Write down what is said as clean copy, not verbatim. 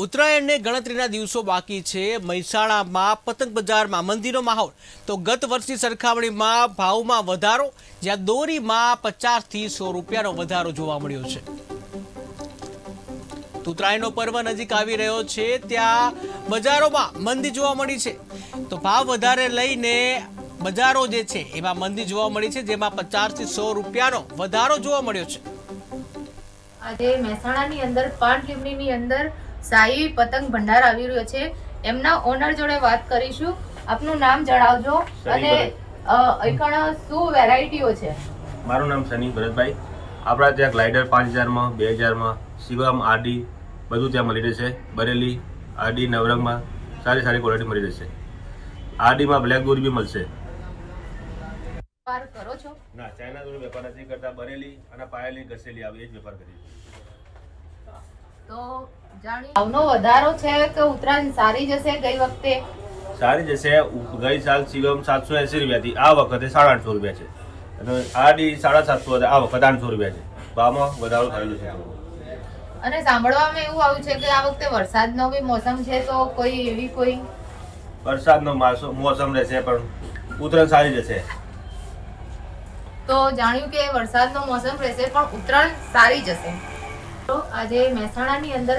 ઉત્તરાયણને ગણતરીના દિવસો બાકી છે। મહેસાણામાં પતંગ બજારમાં મંદીનો માહોલ। તો ગત વર્ષની સરખામણીમાં ભાવમાં વધારો, જ્યાં દોરીમાં 50 થી 100 રૂપિયાનો વધારો જોવા મળ્યો છે। ઉત્તરાયણનો પર્વ નજીક આવી રહ્યો છે, ત્યાં બજારોમાં મંદી જોવા મળી છે। તો ભાવ વધારે લઈને બજારો જે છે એમાં મંદી જોવા મળી છે, જેમાં 50 થી 100 રૂપિયાનો વધારો જોવા મળ્યો છે। આજે મહેસાણાની અંદર પાનલીમડીની અંદર સાઈ પતંગ ભંડાર આવી રહ્યો છે। એમના ઓનર જોડે વાત કરીશું। આપનું નામ જણાવજો અને એકણ શું વેરાયટીઓ છે? મારું નામ સની ભરતભાઈ। આપણા ત્યાં ગ્લાઇડર 5000 માં, 2000 માં, શિવમ આરડી બધું ત્યાં મળી રહેશે। બરેલી આરડી નવરંગમાં સારી ક્વોલિટી મળી રહેશે। આરડીમાં બ્લેક દોરી બી મળશે। વેપાર કરો છો? ના, ચાઇના દોરી વેપાર નથી કરતા। બરેલી અને પાયલની ઘસેલી આવે એ જ વેપાર કરીએ। તો ભાવનો વધારો છે કે ઉત્તરાયણ સારી જશે? ગઈ વખતે સારી જશે। ગઈ સાલ શિવમ 780 રૂપિયાથી આ વખતે 850 રૂપિયા છે અને આરડી 750 હતી, આ વખતે 800 રૂપિયા છે। ભાવમાં વધારો થયેલો છે। અને સાંભળવામાં એવું આવ્યું છે કે આ વખતે વરસાદનો બી મોસમ છે, તો કોઈ વરસાદનો મોસમ રહેશે પણ ઉત્તરાયણ સારી જશે। તો જાણ્યું કે વરસાદનો મોસમ રહેશે પણ ઉત્તરાયણ સારી જશે। તો આજે મહેસાણાની અંદર